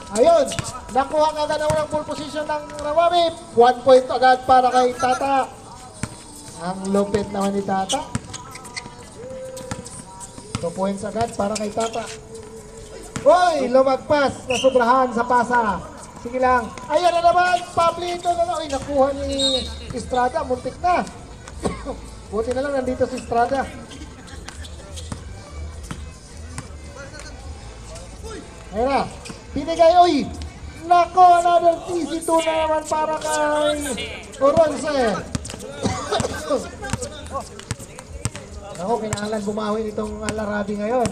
Ayun, nakuha ka agad ng full position ng Rawami. 1 point agad para kay Tata. Ang lupit naman ni Tata. 2 points agad para kay Tata. Uy, lumagpas, nasubrahan sa pasa. Sige lang. Ayan na naman, Pablito na lang. Uy, nakuha ni Estrada, muntik na. Buti na lang nandito si Estrada. Ayan na. Pinigay, uy! Nako, another easy 2 na naman para kay Oronce. Nako, kinahanglan bumawi nitong Alarabi ngayon.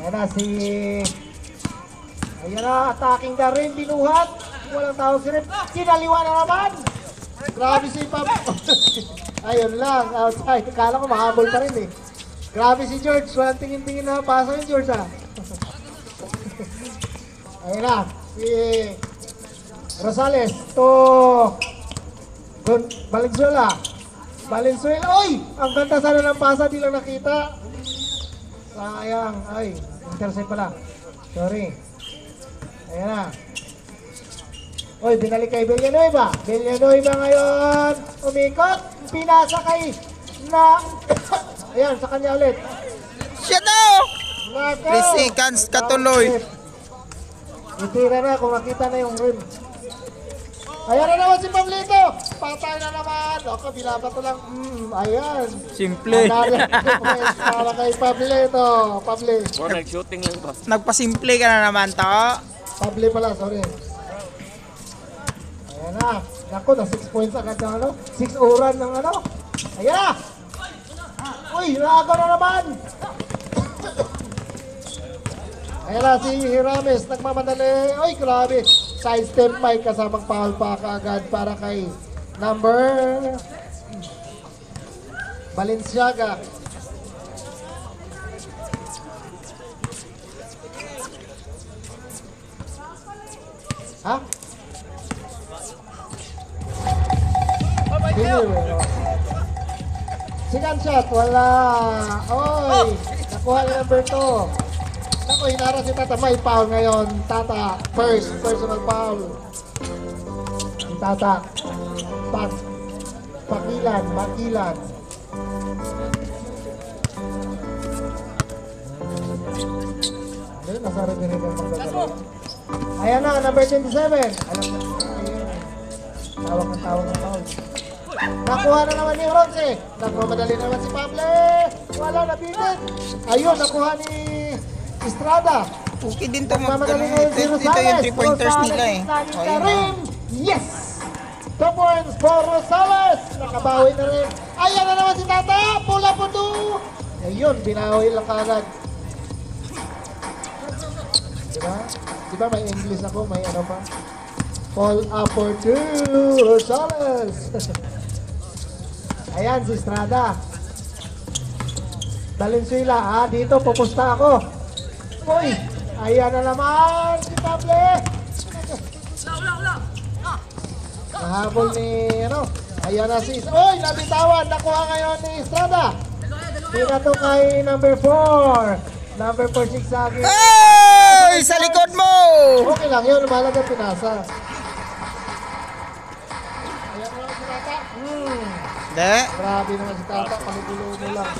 Ayan na si... Ayan na, attacking ka rin, binuhat. Walang tawag si Rip. Kinaliwa na naman. Grabe si Pab. Ayun lang, outside. Kala ko mahabol pa rin eh. Grabe si George. Walang tingin-tingin na pasa yung George ha. Ayun na, si Rosales to Valenzuela. Valenzuela, oy! Ang ganda sana ng pasa, di lang nakita. Sayang, ay, intercept pala. Sorry. Ayan na. Oy, binalik kay Villanueva. Villanueva ngayon, umikot. Pinasa kay na... Ayan, sa kanya ulit. Shit oh! 3 seconds katuloy. Itira na kung makita na yung rim. Ayan na naman si Pablito. Patay na naman. O, kabila ba ito lang? Ayan. Simple. Para kay Pablito. Pable. Or nag-shooting lang to. Nagpasimple ka na naman to. Pable pala, sorry. Ayan na. Naku, na 6 points agad ng ano. 6 oran ng ano. Ayan na. Uy, naagaw na naman. Ayan na si Hirames, nagmamadali. Uy, grabe. Side step may kasamang foul pa kaagad para kay number Balenciaga. Ha? Second shot, wala. Oy, nakuha ni number 2. Ako, hinara si Tata. May foul ngayon. Tata, first personal foul. Si Tata. Pakilan, makilan. Ayun, nasa rin ang magdadala. Ayan na, number 27. Alam na, ayun. Tawag ng foul. Nakuha na naman ni Ronce. Nagmamadali naman si Pable. Wala, nabitin. Ayun, nakuha ni Estrada. Okay din to. Nagmamadali ngayon si Dito Rosales. yung 3 pointers nila eh. O, yun. Yes! 2 points for Rosales. Nakabawi na rin. Ayan na naman si Tata. Pula puto. Ayun, binawi lang kagad. Diba? Diba may English ako? May ano pa? Fall up for 2. Rosales. Ayan si Estrada. Valenzuela, dito pupusta ako. Uy, ayan na naman si Pable. Nahabol ni, ano, ayan na si, uy, nabitawan, nakuha ngayon ni Estrada. Pinato kay number 4. Number 4, Sigsagi. Hey! Sa likod mo! Okay lang yun, mahalaga pinasa. Ayan na lang si Tata. De. Grabe naman si Tata, panugulo mo lang.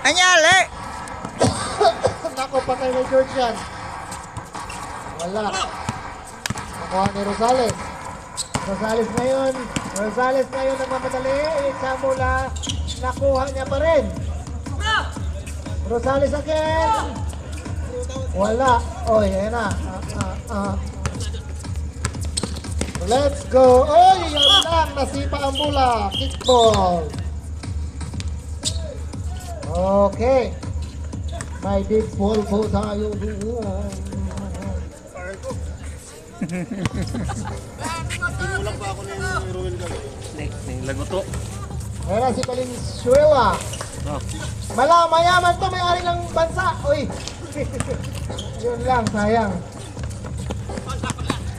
Anyali! Nako, patay na George yan. Wala. Nakuha ni Rosales. Rosales ngayon nagmamadali. Sa mula, nakuha niya pa rin. Rosales again. Wala. Oy, ayan na. Let's go. Oy, yan lang. Nasipa ang bola. Kickball. Okay. May big ball po tayo doon. Tinulang pa ako ni Ruel Gal. Laguto. Ayan na si Valenzuela. Mayaman to, may-ari ng bansa. Uy. Yun lang, sayang.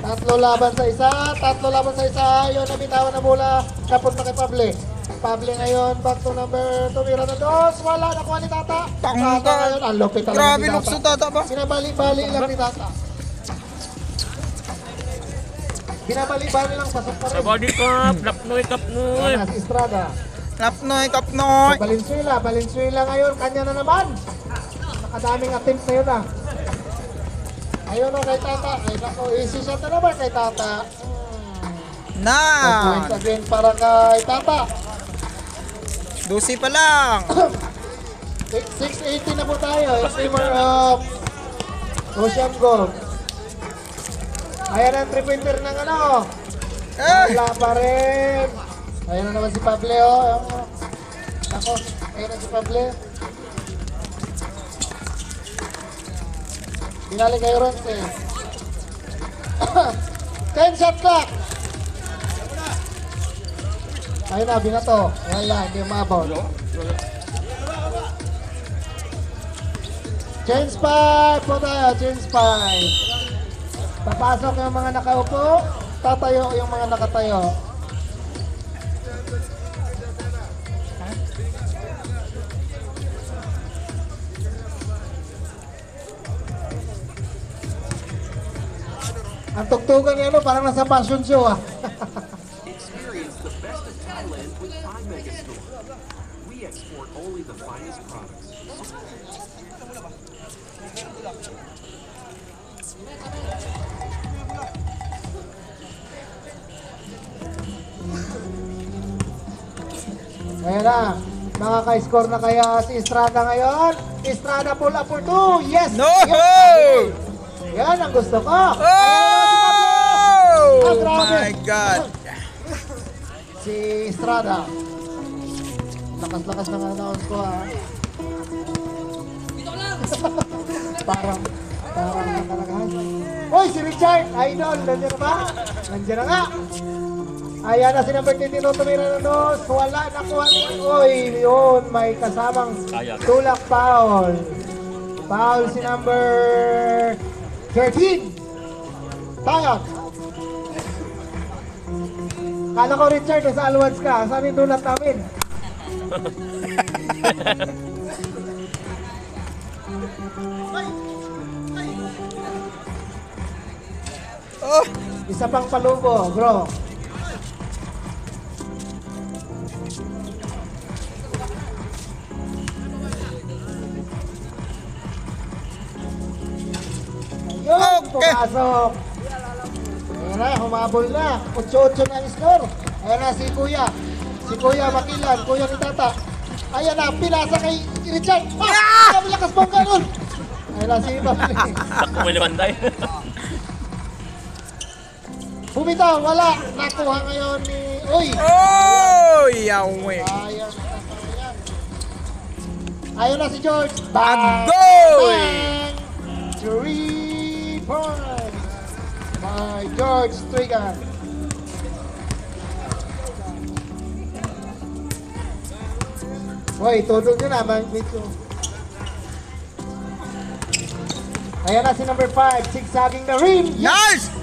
3 laban sa isa. Yun, nabitawan na bola. Napunta kay Pable. Pablo ngayon, back to number 2, Mira na dos. Wala, nakuha ni Tata. Tanggal. Tata ngayon, ang lupit talaga Grabe ni Tata. lukso tata ba? Binabali-bali lang ni Tata. Binabali-bali lang, pasok pa Sa rin. body cup, Lapnoy, Kapnoy. Ayan na, si Estrada. Kapnoy, kapnoy. Valenzuela ngayon, kanya na naman. Nakadaming attempt na yun ah. Ayun o kay Tata. Ay nako, easy shot na naman kay Tata. Na. Point again para kay Tata. 12 pa lang. 680 na po tayo. Streamer of Ocean Gold. Ayan ang 3-pointer ng ano. Wala pa rin. Ayan na naman si Pablo. Ako, ayan na si Pablo. Pinali kay Ronte. 10 shot clock. Ayun na, binato. Wala, hindi umabot. Change 5 po tayo, change 5. Papasok yung mga nakaupo, tatayo yung mga nakatayo. Ang tugtugan niya parang nasa fashion show ah. Experience the best of Thailand with Thai Megastore. We export only the finest products. Ayan na, makaka-score na kaya si Estrada ngayon. Estrada pull up for 2. Yes! No! Yes! Yan ang gusto ko. Oh grabe. my God. Si Estrada. Lakas-lakas ng announce ko ha. parang nakalagahan. Uy, si Richard! Idol! Nandiyan na ba? Nandiyan na nga! Ayan na si number 22, tumira na nos. Wala, nakuha ni... Uy, yun, may kasamang tulak foul. Foul si number 13. Tayag. Kala ko Richard, sa Alwads ka. Saan yung dulat namin? Oh, Isa pang palubo, bro. Ayun, Okay. pumasok. Ayan na, humabol na. 8-8 na ang score. Ayan na si Kuya. Si Kuya Makilan, Kuya ni Tata. Ayan na, pinasa kay Richard. Ah! Lakas bang ganun? Ayan na si Pabli. Kumiliwanday. Bumitaw, wala. Nakuha ngayon ni... Uy! oh, yawe. Ayan. Ayun na si George. Agoy! 3 points by George Strigan. Uy, tudog nyo naman. Ayan na si number 5. Zigzagging the rim. Nice!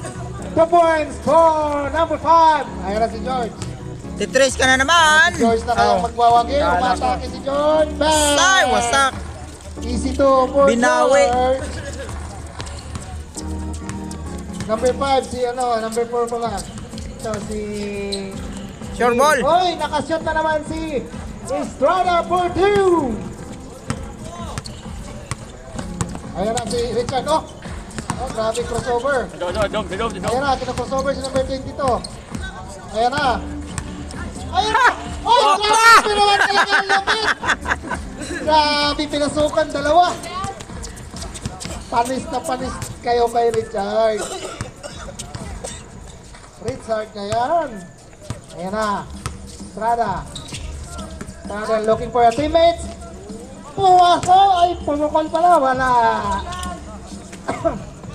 2 points for number 5. Ayan na si George. Titrace ka na naman. George na kayang magwawagi. Kala ko. Umatake si George. Bang! Say, wasak. Easy to for Binawi. George. Number 5 si number 4 pala. Ito si... Sure ball. Oy, nakashoot na naman si Estrada for 2. Ayan na si Richard. Oh, grabe crossover. Ayan na, kina-crossover si number 22. Ayan na. Ayan na! Oh, grabe naman talaga ang lapit! Grabe, pinasukan dalawa. Panis na panis kayo kay Richard. Richard na yan. Ayan na. Estrada. Estrada looking for a teammates. Puwaso! Ay, pumukol pala. Wala.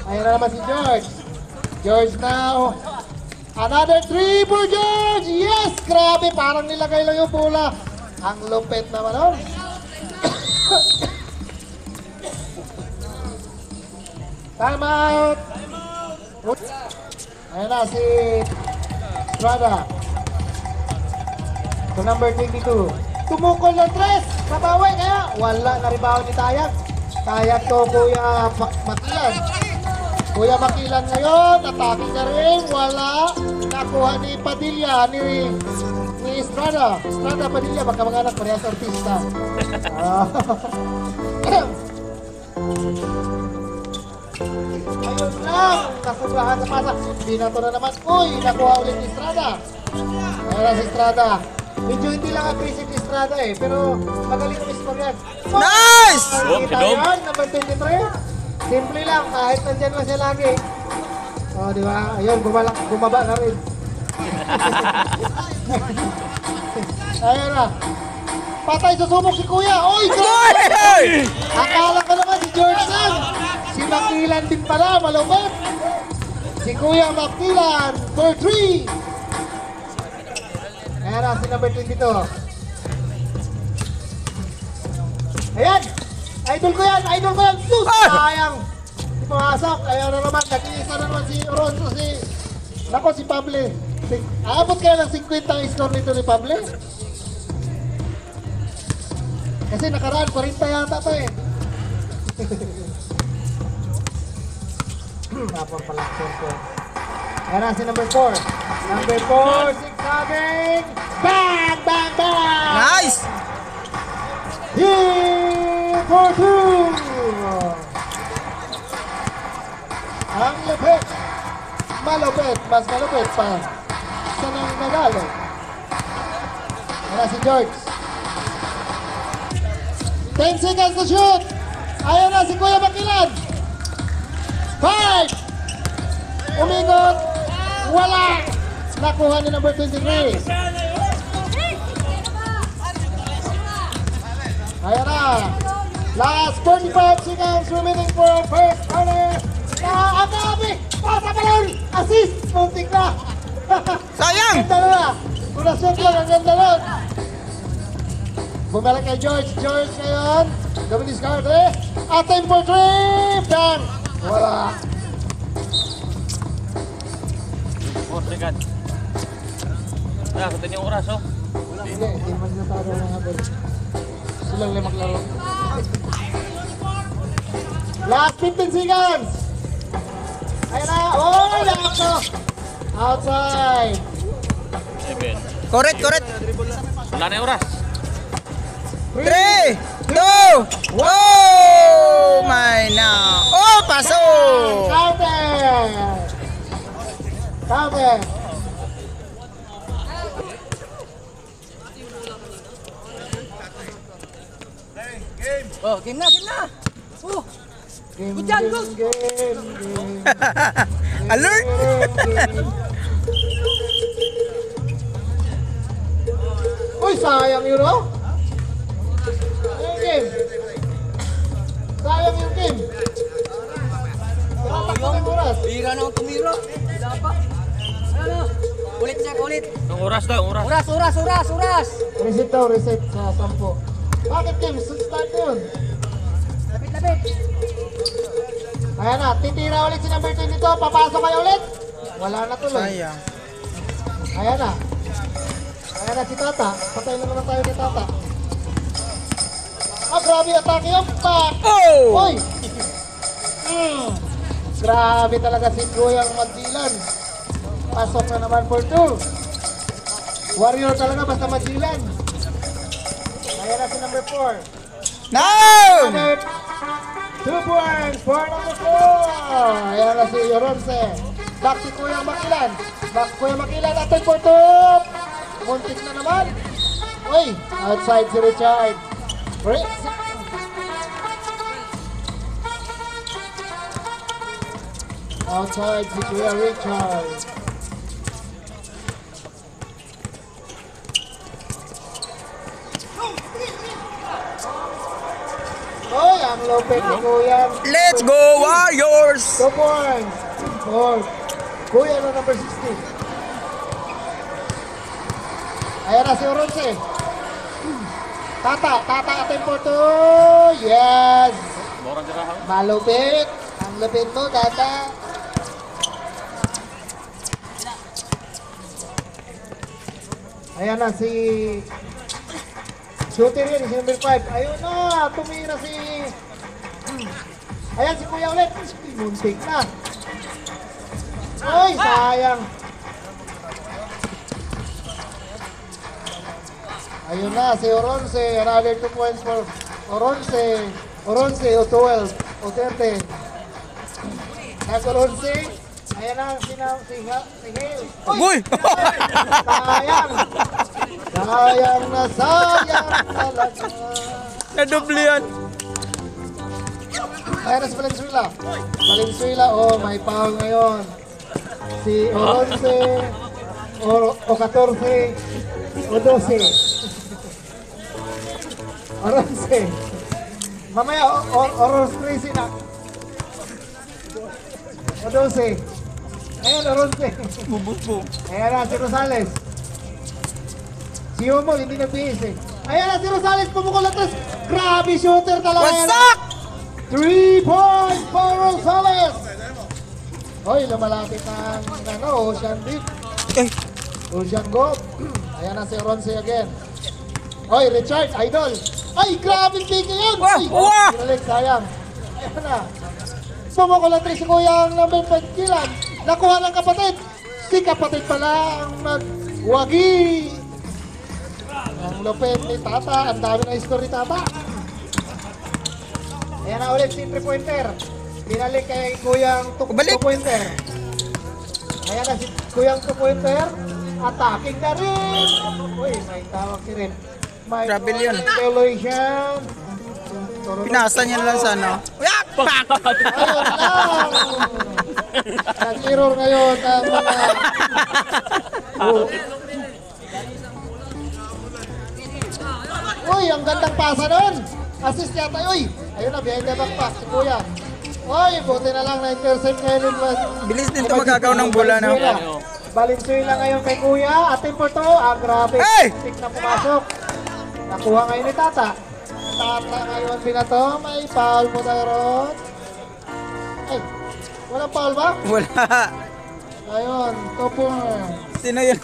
Ayan na naman si George. George now. Another 3 for George! Yes! Grabe! Parang nilagay lang yung bola. Ang lupit naman nun. Time out! Ayan na si Estrada. To number 22. Tumukol ng tres. Kabawi kaya wala na rebound ni Tayag. Tayag to Kuya Makilan. Kuya Makilan ngayon. Atake na rin. Wala. Nakuha ni Padilla. Ni Estrada. Estrada Padilla. Magkamag-anak parehas artista. Ayun lang. Nasubrahan sa pasa. Binato na naman. Uy. Nakuha ulit ni Estrada. Ayun si Estrada. Medyo hindi lang aggressive ni Estrada eh. Pero magaling ko mismo yan. Nice! Kita yan. Number 23. Simple lang. Kahit nandyan lang siya lagi. O, di ba? Ayun. Bumaba na rin. Ayun na. Patay, susubok si Kuya. Oy! Goal! Akala ko naman si George Sam. Si Makilan din pala, malupit. Si Kuya Makilan for 3. Ayan na, si number 22. Ayan! Idol ko yan! Idol ko yan! Sus! Sayang! Si pumasok. Ayan na naman. Nag-iisa na naman si Oronzo. Nako, si Pable. Aabot kaya ng 50 ang score nito ni Pable? Kasi nakaraan, 40 yata to eh. Napor pala ko. Ayan na si number 4. Number 4, 6-having. Bang! Bang! Bang! Nice! Hit for 2! Ang lupit. Malupit. Mas malupit pa. Sa nang nagalo. Ayan na si George. 10 seconds to shoot. Ayaw na si Kuya Makilan. 5. Umingot. Wala. Nakuha ni number 23. Ayan na. Last 45 seconds remaining for our first quarter. Nakakami. Pasa pa rin. Assist. Muntik na. Sayang! Ganda na. Una shoot lang. Ang ganda na. Bumalik kay George. George ngayon. Gawin discard eh. Attempt for 3. Bang. Wala. 4 second. Ah, kutin yung oras, oh. Hindi. Hindi naman sinasado ng habol. Silang lang maglaro. Last 15 seconds. Ayan na. Oh, nakakto. Outside. 7. Correct, correct. Wala na yung oras. 3, 2, oh my na. Oh, pasok! Counter. Counter. Oh, game na, game na. Oh, Game, Good job, game, Gus. game. Alert! Uy, sayang yun, oh. Sayang game. Sayang yung game. Tatak ng oras. bira na ang tumira. Dapat. Ano? Ulit siya, ulit. Yung oras daw, yung oras. Oras, oras, oras, oras. Reset daw, reset sa 10. Bakit game? Start yun. Lapit, lapit. Ayan na, titira ulit si number 2 nito. Papasok kayo ulit. Wala na tuloy. Sayang. Ayan na. Ayan na si Tata. Patay na naman tayo ni Tata. Ah, grabe atake yung back. Oh! Uy! Grabe talaga si Kuyang Magdilan. Pasok na naman for 2. Warrior talaga basta Magdilan. Ayan na si number 4. No! 2 points for number 4. Ayan na si Yoronce. Back si Kuyang Makilan. Back Kuyang Makilan. Atay for 2. Muntik na naman. Uy! Outside si Richard. Outside si Kuya Richard. Oy, ang lupit ni Kuya. Let's go, Warriors! 2 points. For Kuya na number 16. Ayan na si Oronce. Tata atin po to. Yes. Borang dirahan. Malupit. Ang lupit mo, Tata. Ayan na si shooter yun, si number 5. Ayun na, tumira si... Ayan si Kuya ulit. Muntik na. Ay, sayang. Ayun na, si Oronce. Another 2 points for Oronce. Oronce, o 12, o 13. Nasa Oronce. Ayan na, si Hale. Uy! Sayang. Sayang na sayang talaga. Nadoble yan. Ayan na si Valenzuela. Valenzuela, oh, may foul ngayon. Si Oronce, o 14, o 12. Oronce. Mamaya, Oronce 13 na. O 12. Ayan, Oronce. Bubusbo. Ayan na, si Rosales. Si Humo, hindi nagbihis eh. Ayan na, si Rosales, pumukul at tres. Grabe shooter talaga. Wasak! 3 points for Rosales. Hoy, lumalapit ng Ocean Deep. Eh, Ocean Go. Ayan na si Oronce again. Hoy, Richard, idol. Ay, grabe bigay yan. Wah, Ay, wah. pinalik, sayang. Ayan na. Pumukul at tres si Kuya ang number 5 kilan. Nakuha ng kapatid. Si kapatid pala ang nagwagi. Ang lupit ni Tata. Ang dami na history Tata. Ayan na ulit si 3-pointer. Binalik kay Kuyang Balik. 2-pointer. Ayan na si Kuyang 2-pointer. Attacking na rin. Uy, may tawag si Rin. May Grabe yun. violation. pinasa niya lang sa ano. Uyak! Pak! Ayun lang. Nag-error ngayon ang mga... Oh. Uy, ang gandang pasa nun. Assist yata. Uy, ayun na, behind the back pass si Kuya. Uy, buti na lang na-intercept ngayon. Bilis din ito magagaw ng bola na. Valenzuela ngayon kay Kuya. Atin po to. Ah, grabe. Hey! Pick na pumasok. Nakuha ngayon ni Tata. Tata ngayon binato. May foul mo na ron. Ay, walang foul ba? Wala. Ayun, topo. Sino yun?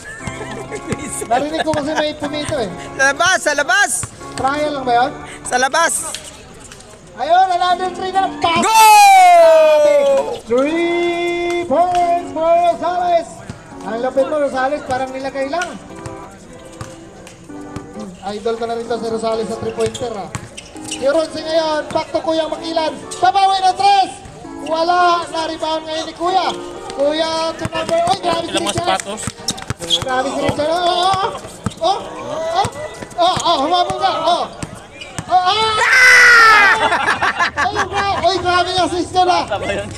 Narinig ko kasi may pumito eh. Sa labas! Sa labas! Trial lang ba yun? Sa labas! Ayun, another 3 na pass. Go! 3 points for Rosales. Ang lapit mo, Rosales, parang nilagay lang. Idol ko na rin to si Rosales sa 3-pointer ha. Si Ronzi ngayon, back to Kuya Makilan. Babawi ng 3. Wala, na-rebound ngayon ni Kuya. Kuya to number, oy, grabe si Ilang mga Richard. sapatos? Grabe si Richard. Humabog ka. Ayun bro, oy, grabe yung assist ko na.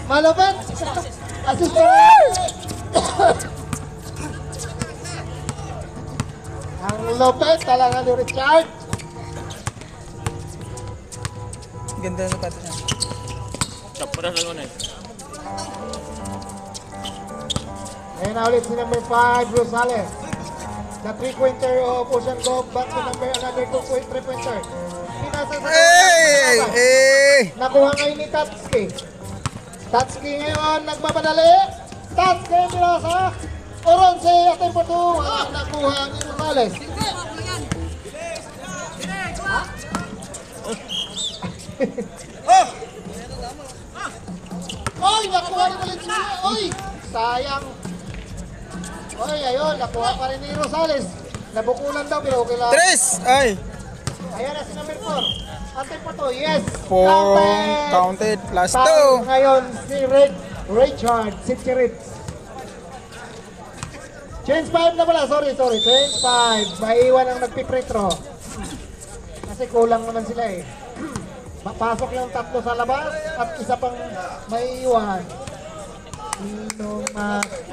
Malapit. Assist ko na. Ang lupit talaga ni Richard. Ganda ng pato niya. Tapos na lang eh. Ayun na ulit si number 5, Rosales. The 3-pointer of Ocean Go back to number another 3-pointer. Pinasa sa Hey! Hey! Nakuha ngayon ni Tatsuki. Tatsuki ngayon nagmamadali. Tatsuki pinasa. Oronce at tempo 2. Nakuha ni Rosales. Oy, nakuha ni Valenzuela. Oy, sayang. Oy, ayun, nakuha pa rin ni Rosales. Nabukulan daw, pero okay lang. Tres! Ay! Ayan na si number 4. At tempo 2, yes. 4 counted plus 2. Foul ngayon si Richard Sitcheritz. Change 5 na pala, sorry. Change 5. Maiiwan ang nagpipretro. Kasi kulang naman sila eh. Papasok yung 3 sa labas at isa pang maiiwan.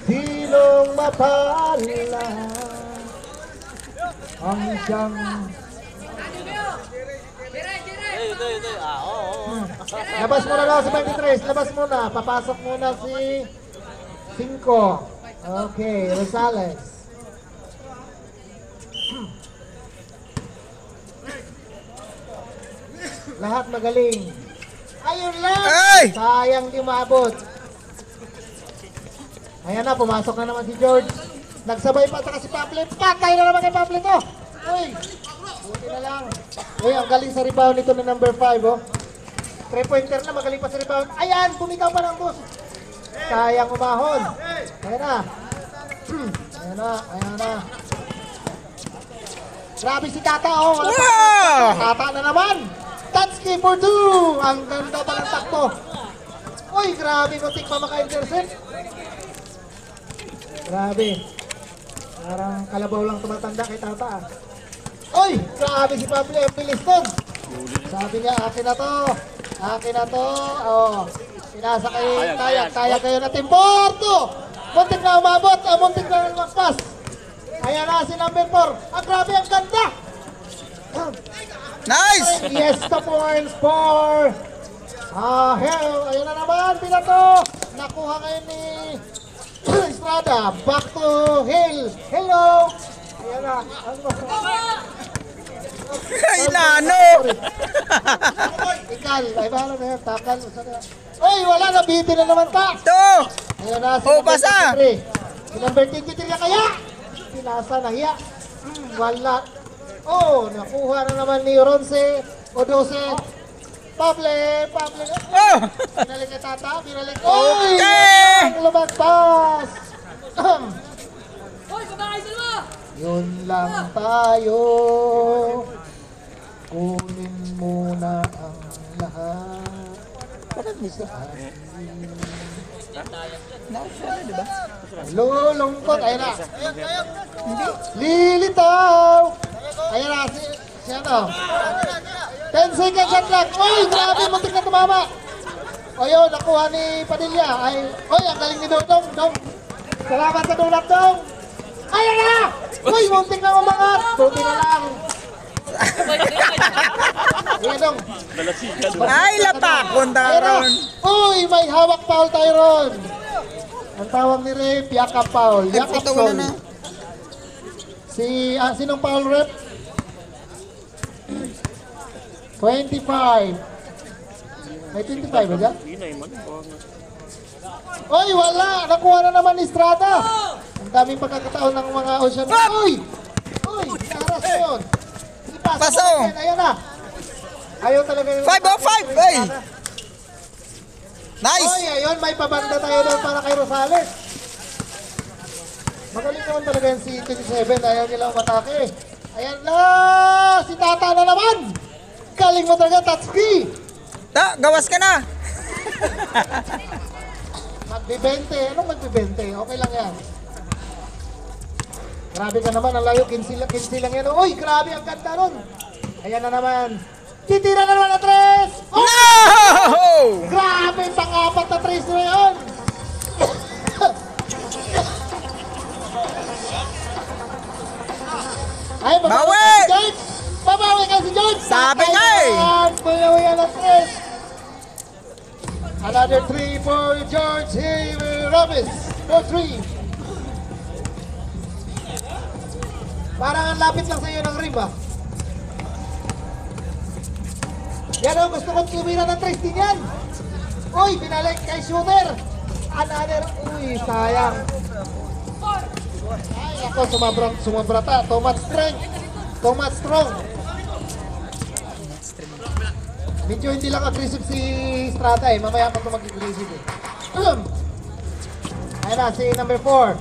Sinong mapala ang siyang... Labas muna daw si 23. Labas muna. Papasok muna si 5. Okay, Rosales. Lahat magaling. Ayun lang. Ay! Sayang di maabot. Ayan na, pumasok na naman si George. Nagsabay pa at si Pablo. Patay na naman kay Pablo to. Uy, buti na lang. Uy, ang galing sa rebound nito na number 5, oh. 3-pointer na, magaling pa sa rebound. Ayan, bumitaw pa ng bus. Sayang umahon. Ayan na. Ayan na, ayan na. Grabe si Tata, oh. Wow! Tata na naman. Tatsuki for 2. Ang ganda pa ng takbo. Uy, grabe, muntik pa maka-intercept. Grabe. Parang kalabaw lang tumatanda kay Tata. Uy, grabe si Pablo. Ang bilis nun. Sabi niya, akin na to. Akin na to. Oh. Pinasa kay Tayag. Tayag kayo na Timborto. Muntik na umabot. Muntik na magpas. Ayan na si number 4. Ang grabe, ang ganda. Nice! Yes, the points for Hell. Ayun na naman, pinato. Nakuha ngayon ni Estrada. Back to Hill. Hello. Ayan na. Ay, nano! Ikal. Ay, bahala na yan. Takal. Uy, wala na. Biti na naman ta. Ito! Ayan na. Oh, basa. Si number 23 na kaya. Pinasa na hiya. Wala. Oh, nakuha na naman ni Ronce o 12. Pable. Oh! Binalik kay Tata, binalik. Oy! Okay! Ang lumagpas! Hoy, babae dalawa! Yun lang tayo. Kunin muna ang lahat. Lulungkot. Ayun na. Lilitaw. Ayun na. Si ano? 10 seconds at lang. Uy, grabe. Muntik na tumama. O yun, nakuha ni Padilla. Uy, ang galing ni Dong. Salamat sa dulat, Dong. Ayun na. Uy, muntik na umangat. Buti na lang. Ayan, Dong. Ay, lapak! Punta ka Ayun na. ron. Uy, may hawak foul tayo ron. Ang tawag ni Rep, yakap foul. Yakap Ito foul. na. Sinong foul, Rep? 25. May 25 ba dyan? Uy, wala! Nakuha na naman ni Estrada. Ang daming pagkakataon ng mga Ocean. Uy! Uy! Naras na yun. Ipasa Paso. mo yan. Ayan na. Ayaw talaga yung... 5-5! Ay! Nice! Uy, ayun, may pabanda tayo doon para kay Rosales. Magaling naman talaga yung si 27. Ayaw nilang matake. Ayan na! Si Tata na naman! Galing mo talaga, Tatsuki! Gawas ka na! Magbe-20. Anong magbe-20? Okay lang yan. Grabe ka naman, ang layo. 15 lang yan. Uy, grabe, ang ganda nun. Ayan na naman. Titira na naman na 3! Oh! No! Grabe, pang-apat na 3 na yun. Ay, Bawi! si George! Babawi ka si George! Sabi nga eh! Babawi yan ang 3. Another 3 for George. He will rub it for 3. Parang ang lapit lang sa iyo ng rim, ah. Yan o, gusto kong tumira ng 3 din yan. Uy, binalik kay shooter. Another, uy, sayang. Ay, ako, sumabra ta. Too much strength. Too much strong. Medyo hindi lang aggressive si Strata eh. Mamaya pa ito mag-aggressive eh. Ayan na, si number 4.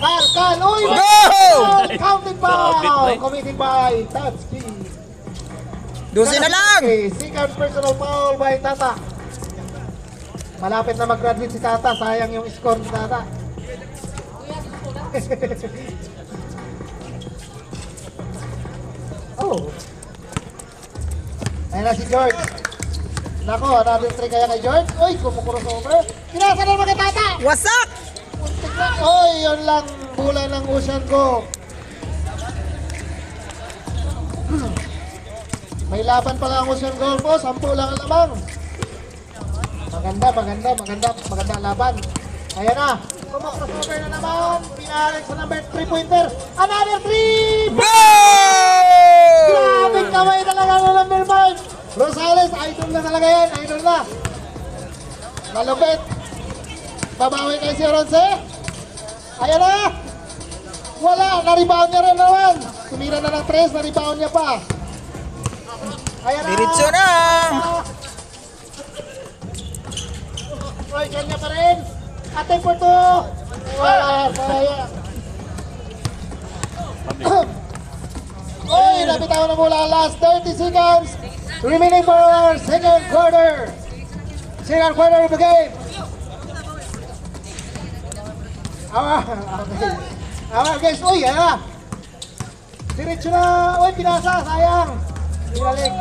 Kal! Uy! Go! Counted foul! Committed by Tatsuki. 12 na lang! Okay, second personal foul by Tata. Malapit na mag-graduate si Tata. Sayang yung score ni Tata. Oh. Ayan na si George. Nako, another try kaya kay George. Uy, kumukrossover. Kinasa na naman kay Tata. Wasak! Muntik na. Uy, yun lang. Bola ng Ocean ko. May laban pala ang Ocean Golf po. 10 lang ang lamang. Maganda ang laban. Ayan na. Kumakrossover na naman. Pinalik sa number 3-pointer. Another 3! Go! Grabe kamay talaga ng number 5. Rosales, idol na talaga yan. Idol na. Malupit. Babawi kay si Ronce. Ayan na. Wala, na-rebound niya rin naman. Tumira na ng 3, na-rebound niya pa. Ayan na. Diretso na. Oy, kanya pa rin. Atay po to. Wala, sayang. Oy, nabitawan na mula. Last 30 seconds. Remaining for second quarter. Second quarter of the game. Okay, guys. Uy, yan na. Diretso na. Uy, pinasa. Sayang. Binalik.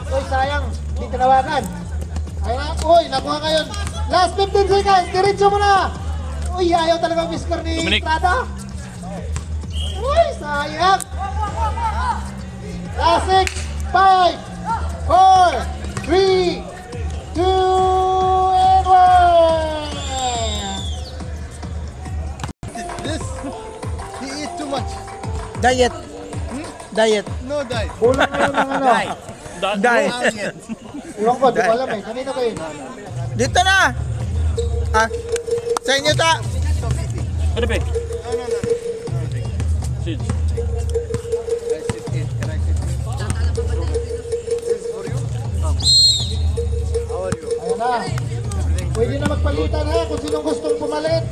Uy, sayang. Hindi tinawagan. Ayun na. Uy, nakuha ngayon. Last 15 seconds. Diretso mo na. Uy, ayaw talagang whisker ni Dominic. Estrada. Uy, sayang. Last 6, 5, 4, 3, 2, and 1. This, he eat too much. Diet. Diet. No diet. Kulang na yun ng ano. Diet. Iwan ko, di ko alam eh. Kanina kayo. Dito na. Ah, sa inyo ta. Ano ba? Siege. Ayan na. Pwede na magpalitan ha kung sinong gustong pumalit.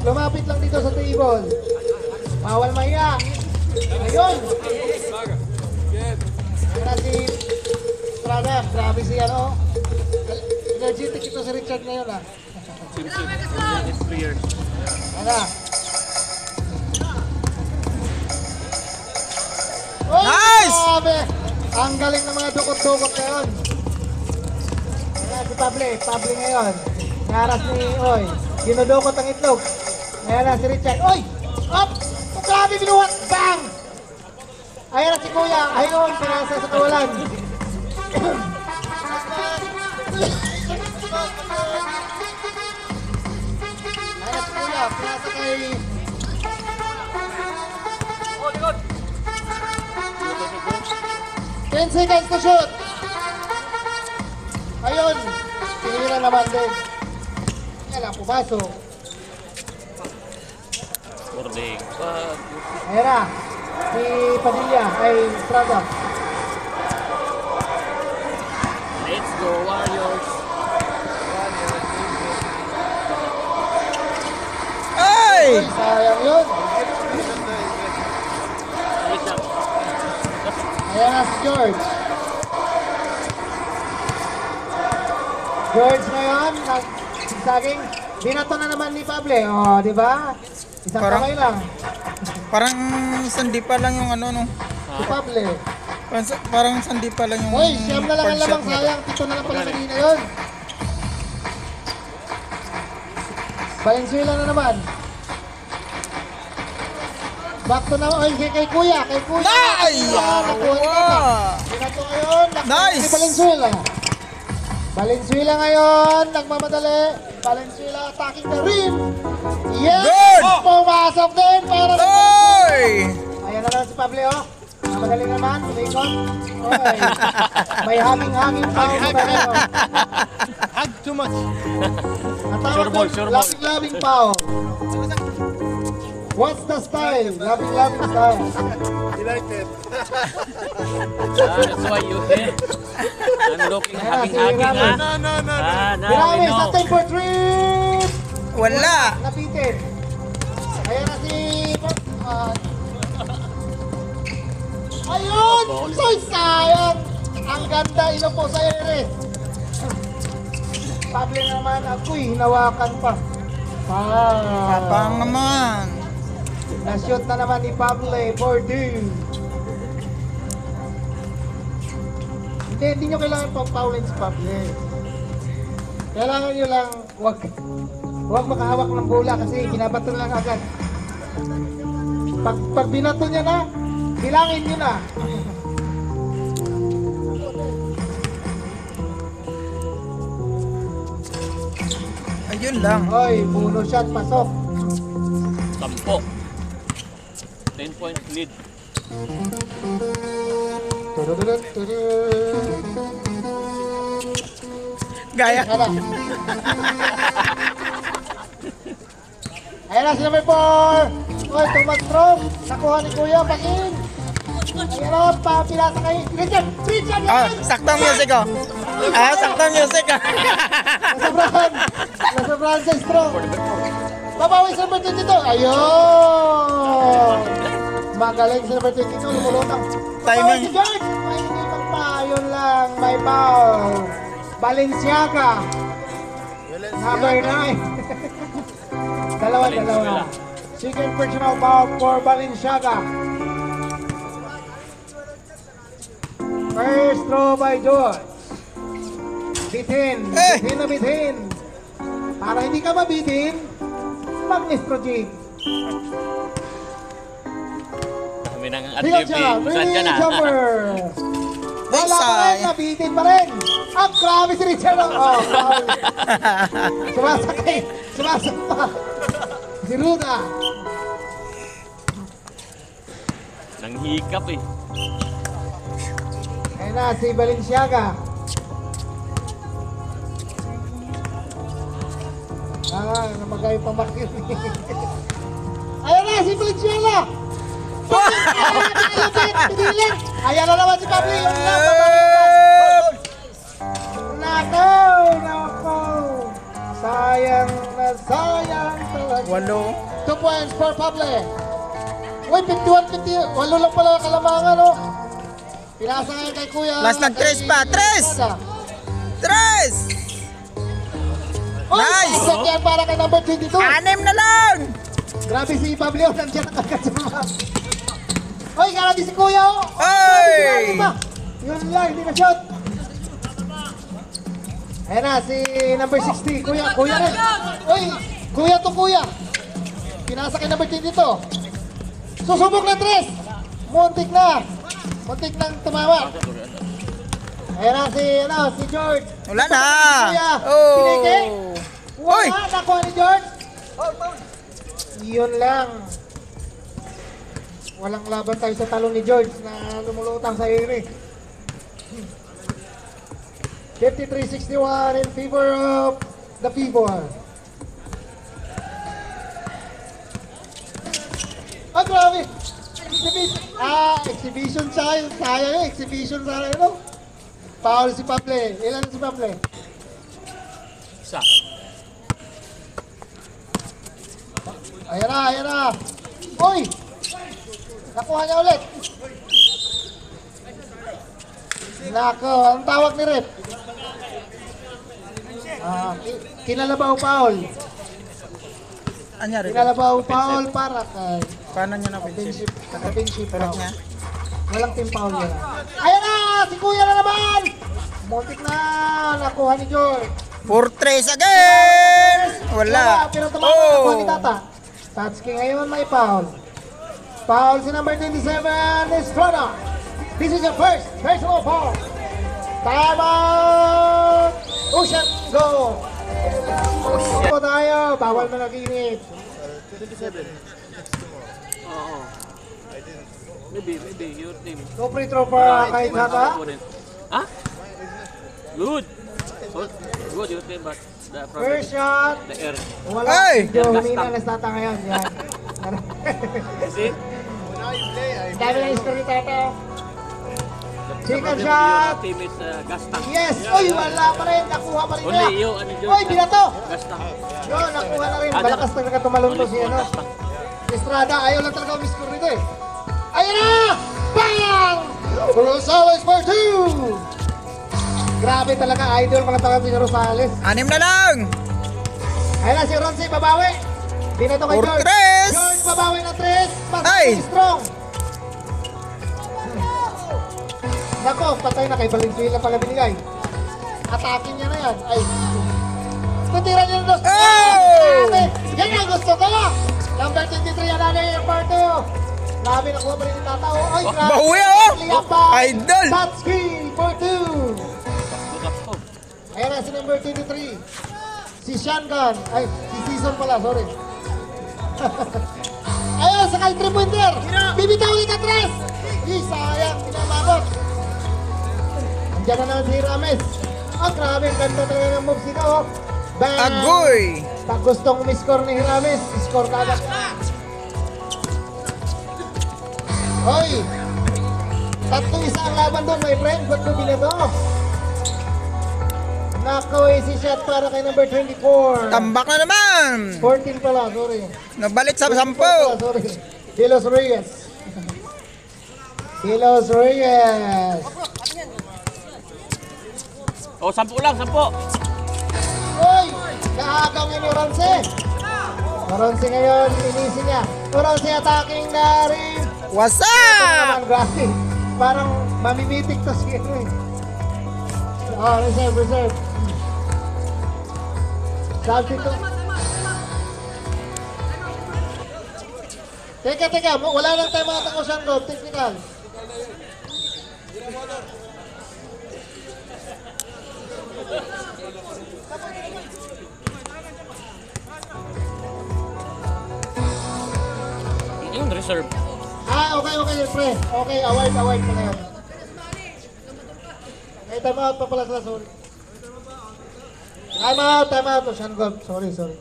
Lumapit lang dito sa table. Bawal maya. Ayun. Ayan na si Estrada. Grabe si ano. Energetic ito si Richard ngayon ha. It's 3 years. Ayan na. Oy, Nice! grabe. Ang galing ng mga dukot-dukot ngayon. Ayan si Pable ngayon. Naras ni Oy. Dinudukot ang itlog. Ayan na si Richard. Oy! Up! Oh, grabe binuhat! Bang! Ayan na si Kuya. Ayun, pinasa sa kawalan. Ayan na si Kuya. Pinasa kay... 10 seconds to shoot. Ayun. Tinira naman din. Yan lang, pumasok. Boarding. Ayan na. Si Padilla kay Estrada. Let's go, Warriors. Ay! Ay, sayang yun. Wait lang. Ayan na si George. George ngayon, nagsaging. Binato na naman ni Pable. O, di ba? Isang Parang- kamay lang. Parang sandi pa lang yung ano no. Si Pable. Parang sandi pa lang yung Hoy, siyam na lang ang pag-shot lamang. niya. Sayang, tito na lang pala kanina yun. Valenzuela na naman. Back to na, oy, kay Kuya, kay Kuya. Ay! Nakuha niya na. Binato ngayon, Nice! Si Valenzuela. Valenzuela ngayon, nagmamadali. Valenzuela attacking the rim. Yes! Good! Pumasok din para sa... Oy! Ayan na lang si Pable, oh. Madali naman, tumikot. Oy. May hanging-hanging pa. Hug too much. Sure ball, sure ball. Labing-labing pao. What's the style? Labing-labing style. He liked it. That's why you hit. Unlocking, hacking, ha? No. Now we Grabe, sa know. 10 for 3. Wala. Napitin. Ayan na si... ayun! Soy, sayang! Ang ganda, ilo po sa ere. Pable naman, ako'y hinawakan pa. Kapang naman. Na-shoot na naman ni Pable for two. Hindi nyo kailangan pang-foulin si Pable. Kailangan nyo lang, wag makahawak ng bola kasi binabato lang agad. Pag binato niya na, bilangin nyo na. Ayun lang. Oy, puno shot, pasok. 10 points lead. Turururut, tururut. Gaya. Tara. Ayan na si number 4. Oy, Thomas Strong. Nakuha ni Kuya, pag-in. Ayan na, pinasa kay Richard. Richard, Ah, yan! saktong music oh. Ah, saktong music ah. Nasobrahan sa Strong. Babawi sa number 22. Ayun! Magaling sa number 22. Lumulutang. Babawi si George. May hindi pa. Yun lang. May foul. Balenciaga. Number 9. Dalawa. Second personal foul for Balenciaga. First throw by George. Bitin. Bitin na bitin. Para hindi ka mabitin, mag-estrogen. Kami nang Tingnan siya. Saan ka na? Jumper. Wala pa rin. Nabitin pa rin. Ang grabe si Richard. Oh, foul. Sumasakay. Sumasakpa. Si Ruda. Nanghikap eh. Ayan na si Balenciaga. Namagay pa makil. Ayan na si Balenciaga. Ayan na naman si Pablo. Yun na, nakaw. Sayang na sayang talaga. 2 points for Pablo. Uy, 51-50. Walo lang pala kalamangan, no? Pinasa ngayon kay Kuya. Last nag-tres pa. 3! 3! Nice! Nice! Yan para kay number 22. 6 na lang! Grabe si Pablo. Nandiyan ang agad sa mga. Uy, grabe si Kuya, oh! Hey! Yun lang, hindi na shot. Ayan na, si number 60. Kuya rin. Uy, Kuya to Kuya. Pinasa kay number 22. Susubok na 3. Muntik na. Muntik nang tumawa. Ayan na si George. Wala na! Kuya, Oh! pinike. Uy! Wala, nakuha ni George. Yun lang. Walang laban tayo sa talon ni George na lumulutang sa ere. 53-61 in favor of the P4. Ah, grabe! Exhibition sayang yun. Exhibition sayang yun. Foul si Pable. Ilan si Pable? Isa. Ayan na. Uy! Nakuha niya ulit. Nako, ang tawag ni Rep. Kinalabaw foul. Anyari? Kinalabaw foul para kay Paano niya na-pinship? Pinship. Pero niya? Walang team foul yan. Ayan na! Si Kuya na naman! Muntik na! Nakuha ni George. 4-3 again! Wala! Pero tumama nakuha ni Tata. Tatsuki ngayon may foul. Foul si number 27, Estrada. This is your first personal foul. Time out! Ocean, go! Go tayo. Bawal managinip. 27. Oo. Maybe your team. No free throw para kay Tata. Ha? Good. Good your team but the problem First shot. the air. Wala. Ay! Medyo humina na Tata ngayon. Yan. See? Now you play, I Dami na yung score ni Tata. The Second problem shot. your team is gas tank. Yes! Uy, wala pa rin. Nakuha pa rin niya. Only you and your Uy, binato! gas tank. Yun, nakuha na rin. Malakas talaga tumalon to si ano. gas tank. Estrada, ayaw lang talaga umiscore nito eh. Ayun na! Bang! Rosales for 2! Grabe talaga, idol mga taga si Rosales. 6 na lang! Ayun na si Ronzi, babawi. Binato kay George. 4-3! George, babawi na 3. Mas Ay! strong. Nako, patay na kay Valenzuela pala binigay. Atakin niya na yan. Ay. Kutira niya na dos. Oh! Yan ang gusto ko. Number 23, another year part 2. Grabe, nakuha pa rin ni Tata. Ay, grabe. Bahuya, oh! Liapa. Idol! Tatsuki for 2. Look up to. Ayan na si number 23. Si Shangan. Ay, si Season pala, sorry. Ayun, sa kay 3-pointer. Bibitaw kita 3. Sayang, pinamabot. Andiyan na naman si Rames. Ah, grabe, ang ganda talaga ng moves nito. Oh. Bang! Agoy! Pag gustong umiscore ni Hiramis, score ka agad. Hoy! 3-1 ang laban doon, my friend. Ba't mo binato? Nako, easy shot para kay number 24. Tambak na naman. 14 pala, sorry. Nabalik sa 10. Sorry. Hilos Reyes. Hilos Reyes. Oh, 10 lang, 10. Uy! Kaagaw ngayon yung Ronce. Ronce ngayon, inisi niya. Ronce attacking na rin. What's Naman, up? grabe. Parang mamimitik to si ano eh. Oh, reserve. Substitute. Teka, wala lang tayo mga takusan ko. Technical. Yung reserve. Okay, pre. Okay, award pa na yan. Okay, time out pa pala sila, sorry. Time out. Sean Gold. Sorry. Okay.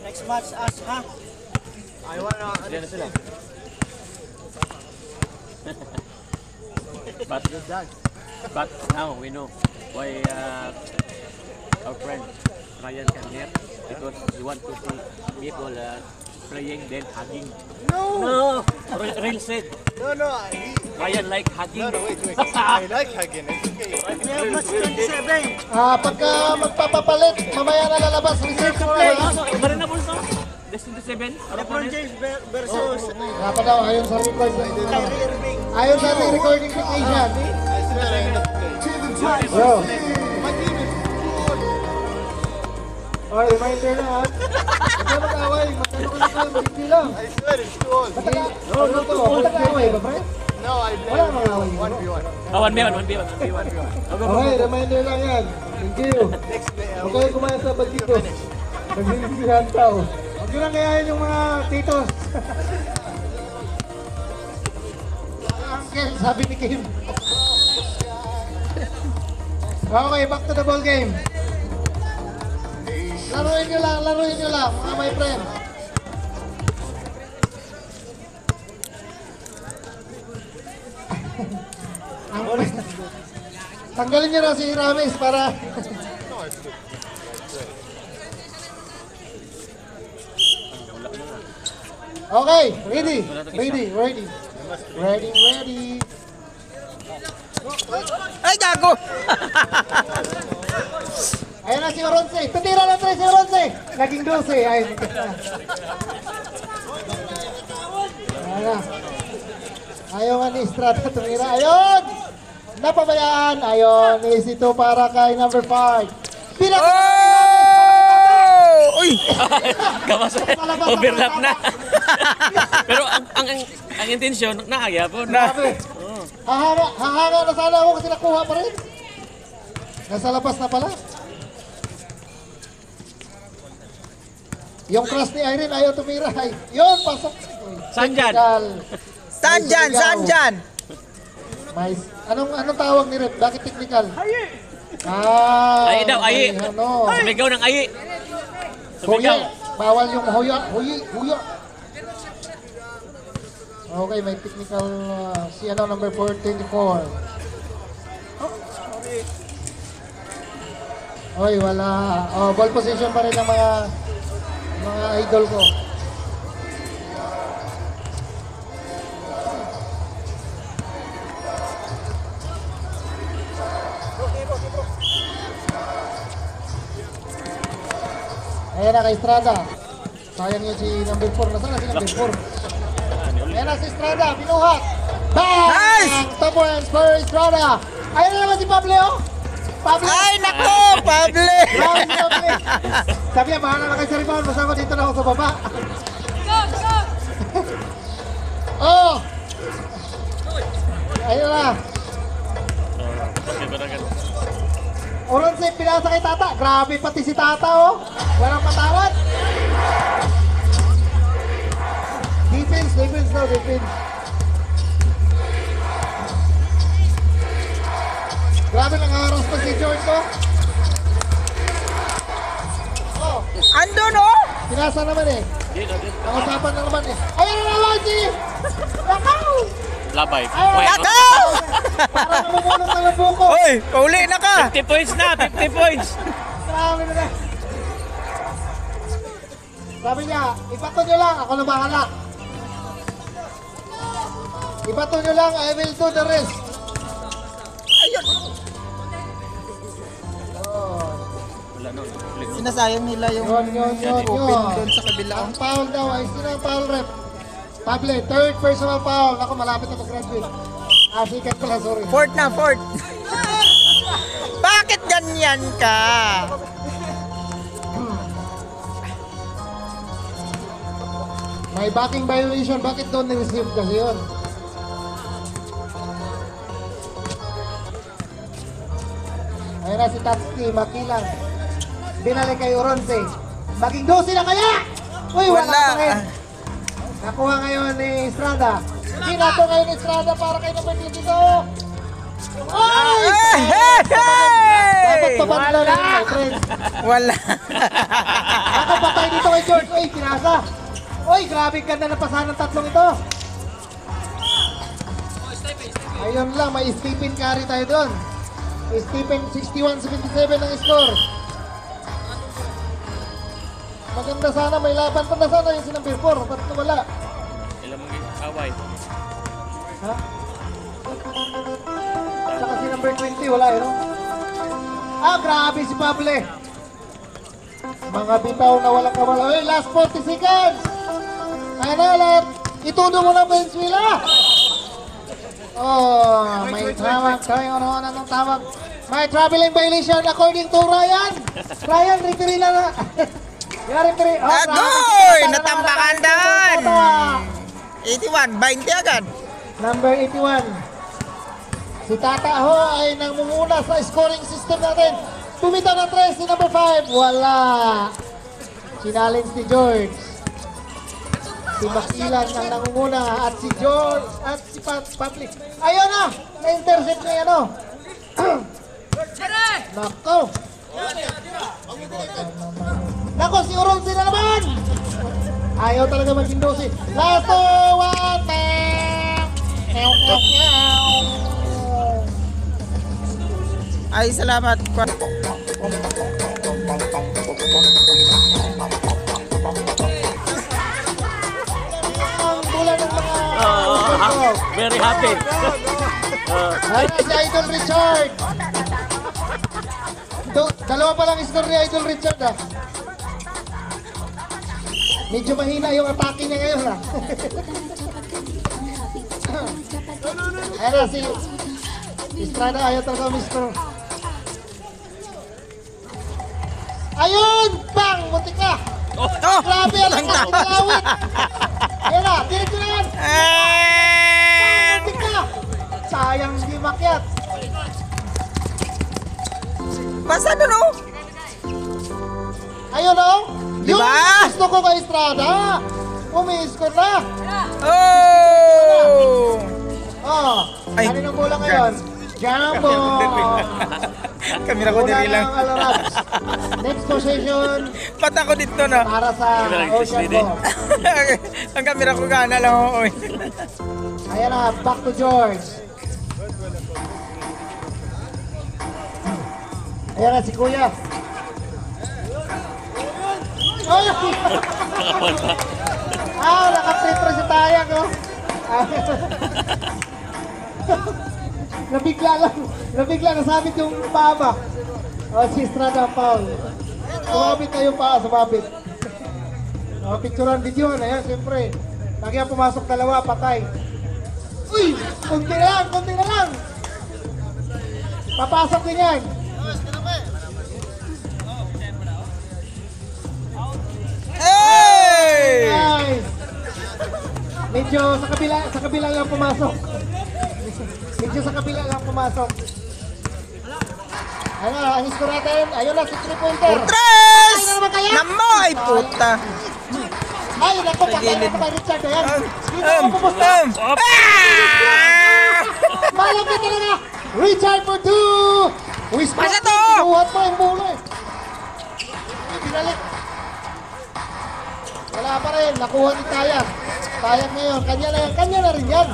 Next match us, ha? I wanna. Diyan na sila. But now we know why our friend Ryan came here because he want to see people praying then hugging. No, real said No, Ryan like hugging. wait. I like hugging. It's okay. Pagka magpapapalit, mamaya na lalabas. Reserve for ha? Marina Bulto. Destined to 7. LeBron James versus Dapat daw, ayon sa record. Kyrie Irving. Ayon sa ating recording technician. I still gotta end up today. Bro. My team is good. Oh, reminder na ha. Huwag ka mag-away. Magkano ka na kayo. Hindi lang. I swear it's good. Mag-away ba, pre? No, I Wala mga away. 1v1. 1v1. Okay, reminder lang yan. Thank you. Next play. Huwag kayo kumain sa bagito. Naglilisihan tao. Huwag nyo lang kayahin yung mga titos. Uncle, sabi ni Kim. Okay, back to the ball game. Laruin nyo lang, mga my friend. Tanggalin nyo na si Ramis para... Okay, ready. Ay, gago. Ayan na si Oronce. Tutira na tres si Oronce. Naging 12. Ayun. Ayan na. Ayaw nga ni Estrada tumira. Ayun! Napabayaan. Ayun. Easy to para kay number 5. Oh! Uy! Kamas overlap na. Pero ang intensyon nakagapon. Grabe. Hahanga na sana ako kasi nakuha pa rin. Nasa labas na pala. Yung cross ni Irene ayaw tumira. Ay, yun, pasok. Saan dyan? Saan dyan? Anong tawag ni Rep? Bakit technical? Ayi daw, ayi. Ano? Sumigaw ng ayi. Huya. Bawal yung huya. Huya. Okay, may technical si number 424. Oy, wala. Oh, ball position pa rin ng mga idol ko. Ayan na kay Estrada. Sayang yun si number 4. Nasaan na si number 4? Ayan na si Estrada. Binuhat. Bang! Nice! Top points for Estrada. Ayan na naman si Pablo. Pablo. Ay, nako, Pable! Grabe si Pablo. Sabi niya, bahala na kayo sa rebound. Basta ako dito na ako sa baba. Oh! Ayun na. Oronce, pinasa kay Tata. Grabe pati si Tata, oh. Walang patawad. Defense daw. defense. Grabe nangaros pa si George, oh. Oh, Andun oh! pinasa naman eh. Dito, dito. Nausapan na naman eh. Ayun na naman si... Nakaw! Labay. Ayun! Wait, Nakaw! Parang namumulot na ng buko. Hoy, pauli na ka! 50 points na, 50 points. Marami na na. Sabi niya, ipato nyo lang, ako na bahala. Ipato nyo lang, I will do the rest. Ayun! Oh. Wala no. Sinasayang nila yung Yun. open doon sa kabila. Ang foul daw ay sino ang foul rep? Pable, third personal foul. Ako, malapit na mag-graduate. Sikat pala, sorry. Fourth na, fourth. Bakit ganyan ka? May backing violation. Bakit doon ni-receive kasi yun? Ayun na si Tatsuki, makilang. Binalik kay Oronce. Maging 12 na kaya! Uy, wala Wala. pa rin. Nakuha ngayon ni Estrada. Ginato ngayon ni Estrada para kay number 22. Uy! Hey, hey, hey! Dapat pabatlo na my friend. Wala. Ako patay dito kay George. Uy, pinasa. Uy, grabe ganda na pasahan ng tatlong ito. Ayun lang, may Stephen Curry tayo doon. Stephen 61-77 ang score. Maganda sana, may laban pa na sana yung si number 4. Ba't nawala? Ilang mga away. Ha? Tsaka si number 20, wala eh, no? Grabe si Pable. Mga bitaw na walang kamala. Uy, last 40 seconds. Ayan na, lahat. Itudo mo na Venezuela. Oh, may tawag. Anong tawag? May traveling violation according to Ryan. Ryan, referee na na. Yung referee. Agoy! Natambakan daan! 81, 20 agad. Number 81. Si Tata Ho ay nangunguna sa scoring system natin. Tumita ng 3 si number 5. Wala. Challenge ni George. Si Makilan ang nangunguna at si George at si Patrick. Ayun na! Na-intercept niya yan o. Nako. Nako, si Uronsi na naman. Ayaw talaga maging 12. Last one. Ay, salamat. Ang bola ng mga Very happy. Ayun na si Idol Richard. Dalawa pa lang score ni Idol Richard ah. Medyo mahina yung atake niya ngayon ah. Ayun na si Estrada, ayaw talaga mister. Ayun! Bang! Muntik na! Oh, Grabe ang lawit! Ayun na! Diretso na yan! And... Muntik na! Sayang hindi makyat! Basta doon oh. Ayun o! Diba? Yung gusto ko kay Estrada! Umi-score na! Oh! Oh! Ay, Ano ng bola ngayon? Jumbo! Kamera ko diri lang. Next possession Ba't ako dito na? para sa Ocean Ball. Ang kamera ko gana lang oh. Ayan na, back to George. Ayan na si Kuya. Ay! Naka-free si Tayang, oh. Nabigla nasabit yung paa ba? Si Estrada foul. Sumabit na yung paa, sumabit. Picturean video na yan, siyempre. Lagi ang pumasok dalawa, patay. Uy! Kunti na lang! Papasok din yan. Hey! Nice! Medyo sa kabila lang pumasok. Medyo sa kabila lang pumasok. Ano, ang score natin. Ayun na, si 3-pointer. Tres! Ay, na naman kaya? Namoy, puta. Ay, naku, patay na kay Richard. Ayan. Dito ako pupusta. Malapit talaga. Richard for 2. Pasa to! Buhat mo yung bulo eh. Binalik. Wala pa rin. Nakuha ni Tayang. Tayang ngayon. Kanya na yan. Kanya na rin yan.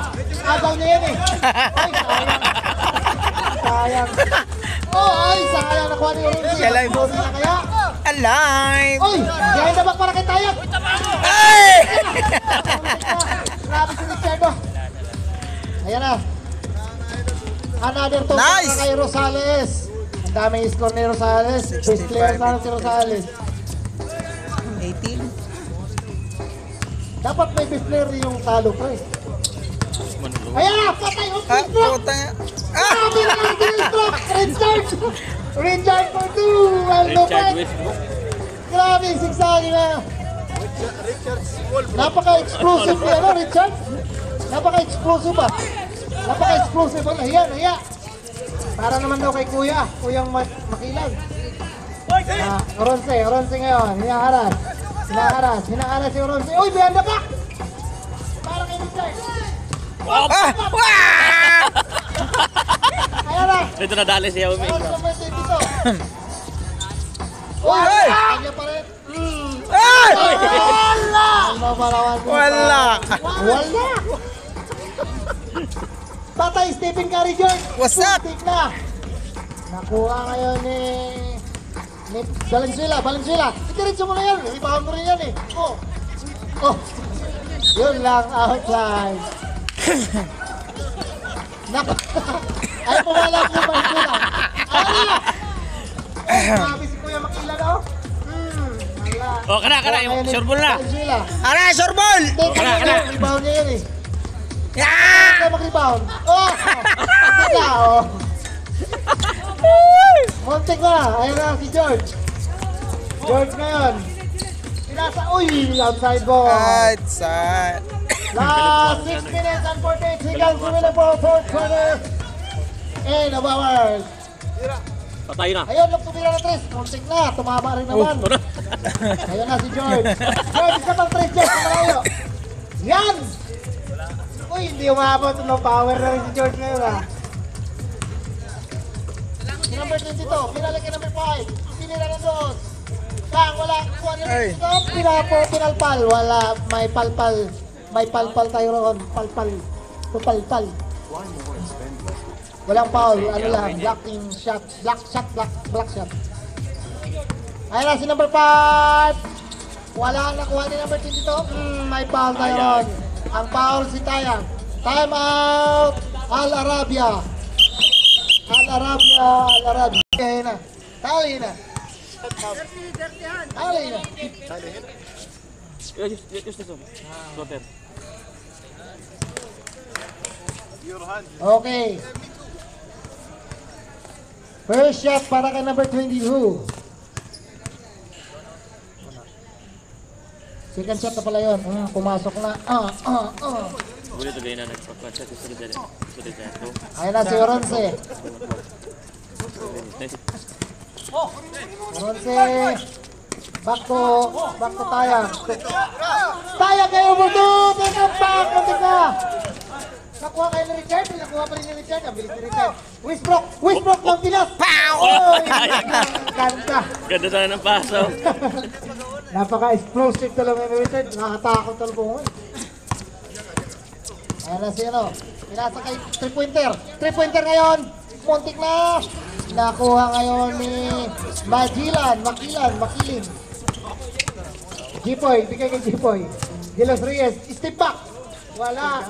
Agaw niya yan eh. Ay, sayang. Sayang. Oh, ay, sayang. Nakuha ni Oronzi. Siya live. Oronzi na kaya. Alive! Oy, behind the back para kay Tayang. Ay! Grabe si Richardo. Ayan na. Another total Nice! na kay Rosales. Ang daming score ni Rosales. Best player sana si Rosales. 18. Dapat may best player yung talo ko eh. Ayan na! Patay! Oh, Ah, stroke! puta nga. Grabe na lang din yung stroke! Richard! Richard for 2! Well, no Richard fight! Westbrook. Grabe, sigsagi na! Napaka-explosive ni ano, Richard? Napaka-explosive ba? Napaka-explosive ba? Nahiya, nahiya! Para naman daw kay Kuya, Kuyang Makilag. Oronzi ngayon, hinaharas si Oronzi. Uy, behind the back! Para kay Richard. Ah! Wah! Ayan na! Dito nadali si Xiaomi. dito. Uy, Ay! kanya pa rin. Ay! Wala! Wala! Wala! Patay Stephen Curry George. What's up? Stick na. Nakuha ngayon ni Valenzuela. Itiritso mo na yan. Rebound mo rin yan eh. Oh. Yun lang, outline. Ay, pumala ko yung Valenzuela. Grabe si Kuya Makilan, oh. Wala. Oh, kana, yung sure ball na. Valenzuela. Ara, sorbol! Hindi, Kana. rebound niya yan eh. Yeah! Kaya mag-rebound. Oh! Muntik na, oh. Muntik na. Ayun na si George. George ngayon. Pinasa, uy! Outside ball. Outside. Last 6 minutes and 48 seconds to win the ball fourth quarter. And the Bowers. Patay na. Ayun, look, tumira na 3. Muntik na. Tumama rin naman. Ito na. Ayun na si George. George, isa pang 3 George. Malayo. Yan! Uy, hindi umabot. No power na rin si George ngayon, ha. Si number 22, pinalik kay number 5. Pinila na doon. Bang, wala. Kuha na rin dito. Pinalpal. Wala. May palpal. May palpal tayo roon. Palpal. Palpal. Walang foul. Ano lang. Blocking shot. Block shot. Ayun na si number 5. Wala ang nakuha ni number 22. May foul tayo roon. Ang foul si Tayang. Time out. Al Arabia. Ayun na. Tali na. Just this one. Daughter. Okay. First shot para kay number 22. Second shot na pala yun. Pumasok na. Boleh tu dia nak pakai satu sudah jatuh. Ayun na si Oronzi. Oronzi. Back to Tayang. Tayang kayo mo doon. Take a back. Muntik na. Nakuha kayo ni Richard. Nakuha pa rin ni Richard. Ang bilis ni Richard. Westbrook ng Pilas. Pow! Oy, ganda. Ganda sana ng paso. Napaka-explosive talaga ni Richard. Nakakatakot talaga mo eh. Ayan na si ano. Pinasa kay 3-pointer. 3-pointer ngayon. Muntik na. Nakuha ngayon ni Makilin. Jipoy. Bigay kay Jipoy. De Los Reyes. Step back. Wala.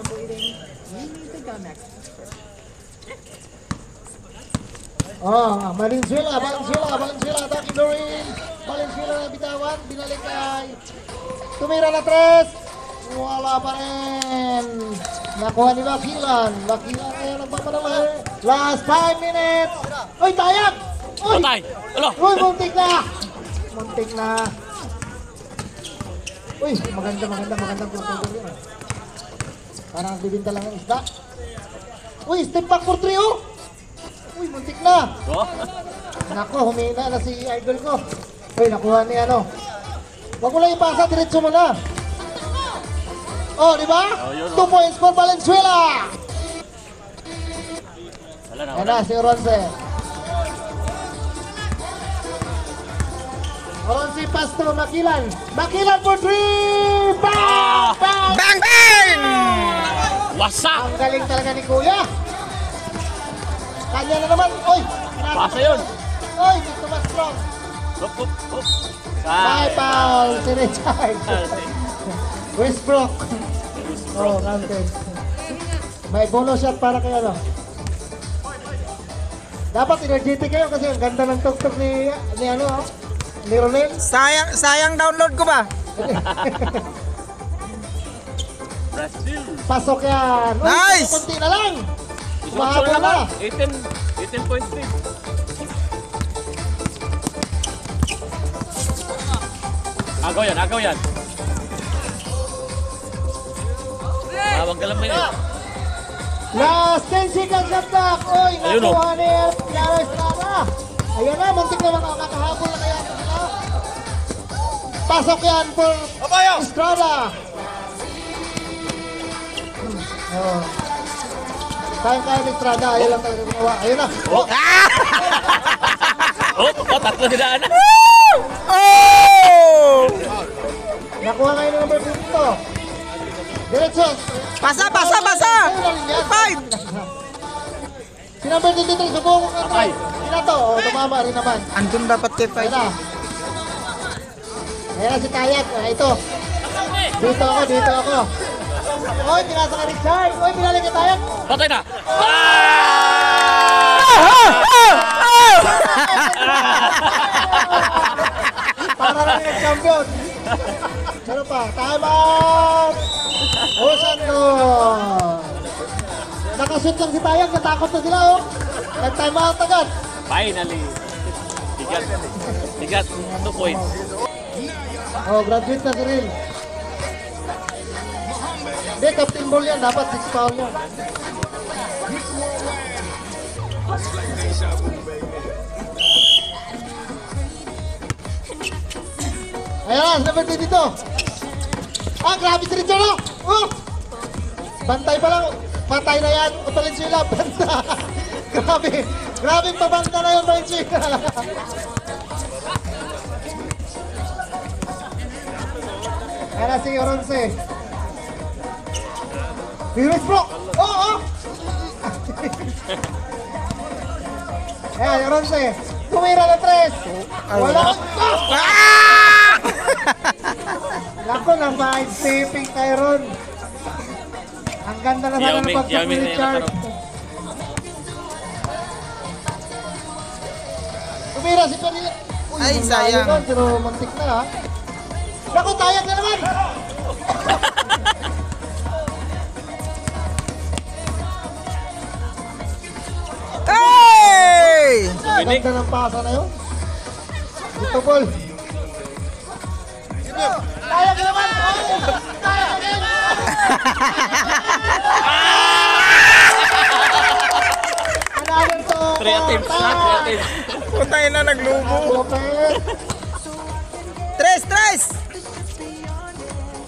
Valenzuela. Attacking the ring. Valenzuela na bitawan. Binalik kay tumira na 3. Wala pa rin. Nakuha ni Makilan ngayon nagpapanalay. Last 5 minutes. Uy, Tayang! Uy! Patay. Alo. Uy, muntik na. Uy, magandang crossover yun. Parang bibinta lang ng isda. Uy, step back for 3, oh! Uy, muntik na. Oh. Nako, humina na si idol ko. Uy, nakuha ni ano. Wag mo lang ipasa, diretso mo na. Oh, di ba? Oh, yun, 2 points for Valenzuela. Wala na, Ayan wala. na, si Ronce. Ronce pass to Makilan. Makilan for 3! Bang! Bang! Bang bang! Wasak! Ang galing talaga ni Kuya. Kanya na naman. Oy! Pasa yun. Oy! Dito mas strong. Hop, hop, hop. Bye, foul. Si Richard. Ah, Westbrook. Oh, counted. May bonus shot para kay ano. Dapat energetic kayo kasi ang ganda ng tuk-tuk ni ano, oh. Ni Ronel. Sayang download ko ba? Brazil. Pasok yan. Uy, Nice! kunti na lang. Isang Mahabol na. naman. 18.3. Agaw yan, agaw yan. Tawag ka lang ba yun? Last 10 seconds shot clock. Uy, Ayun, oh. nakuha ni Pilar Estrada. Ayan na, muntik na makakahabol na kaya sila. Pasok yan for Estrada. Oh. Kaya ni Estrada, ayun lang talaga gumawa. Ayun na. Oh! Oh, tatlo sila na. Oh! Nakuha kayo ng number 2 dito. Diretso. Pasa, pasa, pasa! 5! Si number 2 dito, subong ka Patay. Hindi na to. Oh, tumama rin naman. Andun dapat kay Ayan 5. na. Ayan na si Kayat. Ito. Dito ako. Oy, pinasa ka Richard. Oy, pinalik ka Kayat. Patay na. Para lang yung champion. Ano pa? Time out! Osando! Nakashoot lang si Tayag. Natakot na sila, oh. Nag-time out agad. Finally. Tigat. 2 points. Oh, graduate na si Ril. Hindi, captain ball yan. Dapat 6 foul yan. Ayan na, number 2 dito. Ah, grabe si Richard, oh! Oh! Bantay pa lang. Patay na yan. Valenzuela, banta. Grabe pabanta na yun, Valenzuela. Ayan na si Oronce. Westbrook! Oh, oh! Ayan, Oronce. Tumira na 3. Wala. Ah! Lako na side-stepping kay Ron. Ang ganda na sana ng pagsak ni Yao Ming na Richard. yung Tumira si Penny. Uy, Ay, ang sayang. layo nun, pero mantik na ha. Naku, tayag na naman. Hey! Ang ganda ng pasa na yun. Dito, ball. Tayag na naman. Oh, tayag na naman. Another to. 3 attempts na. 3 attempts. Putay na naglubo. Lopez. Tres!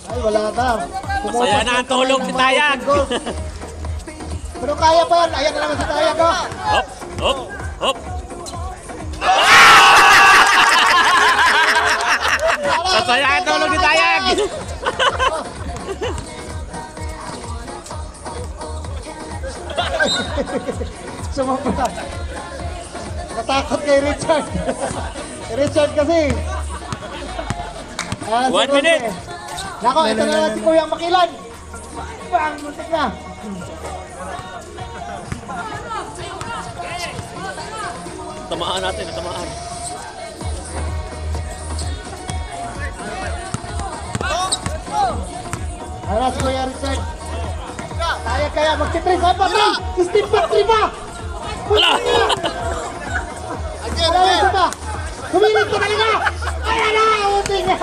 Ay, wala na. Masaya na ang tulog si Tayag. Pero kaya pa yan. Ayan na naman si Tayag. Oh. Hop, hop, hop. Masaya ang tulog ni Tayag. Sumamba. Natakot kay Richard. Richard kasi. Ayan, 1 minute. Nako, ito na lang si Kuyang Makilan. Bang, muntik na. Tamaan natin, tamaan. Ayan na si Kuya Richard. Kaya, magtitris. Ay, patay! Steve back 3 pa! Wala! Wala yung isa pa! Kumilit ka talaga! Ayan na! Muntik na!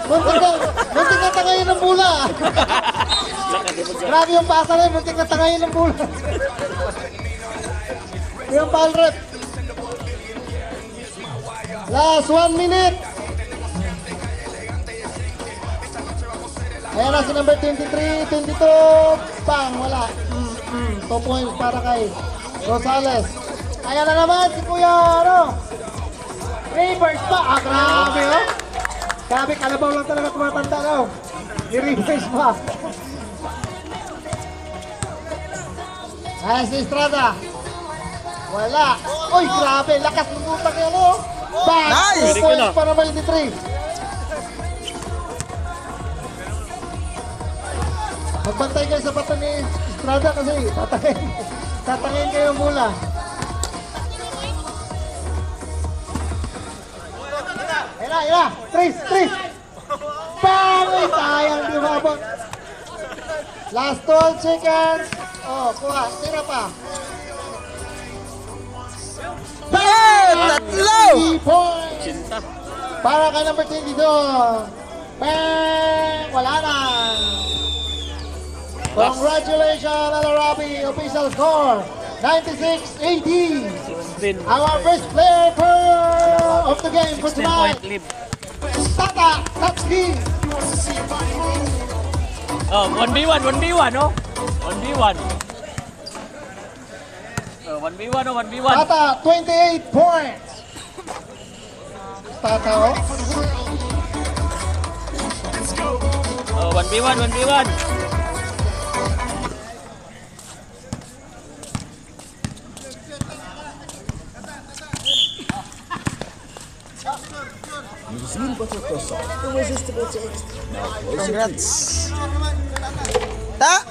Muntik na tangayin ng bula. Grabe yung pasa na yun, muntik na tangayin ng bula. Yung foul rep. Last 1 minute. para si number 23, 22. Bang, wala. 2 points para kay Rosales. Ayan na naman si Kuya, ano? Reverse pa. Ah, grabe, oh. Grabe, kalabaw lang talaga tumatanda, no? I-reverse pa. Ay, si Estrada. Wala. Uy, grabe. Lakas ng utak yan, oh. Bang! Nice! 2 points para 23. Magbantay kayo sa bato ni Estrada kasi tatangin kayo mula. Ayun na. Tris! Bang! Ay, sayang, di umabot. Last 12 seconds. Oh, kuha. Tira pa. Tatlo! 3 points. Cinta. Para kay number 22. Bang! Wala na. Congratulations, Alarabi. Official score, 96-80. 16 Our first player of the game for 16 tonight, point lead. Tata Tatsuki. Oh, 1v1, oh. 1v1. 1v1, oh, 1v1. Tata, 28 points. Tata, oh. Oh, 1v1. Congrats. Ta!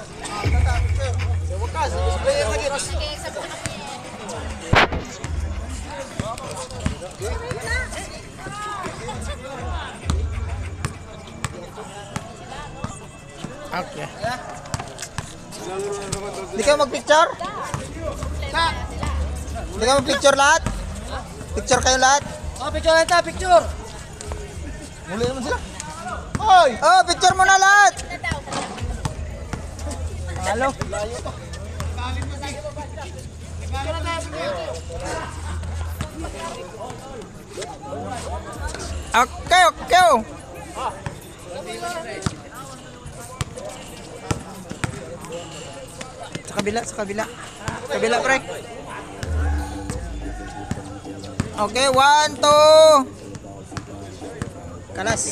Okay. Hindi kayo mag-picture? Hindi kayo mag-picture lahat? Picture kayo lahat? Oh, picture na picture. Muli naman sila. Hoy! Oh, picture mo na lahat! Halo? Okay. Sa kabila. Kabila, pre. Okay, 1, 2. Kalas.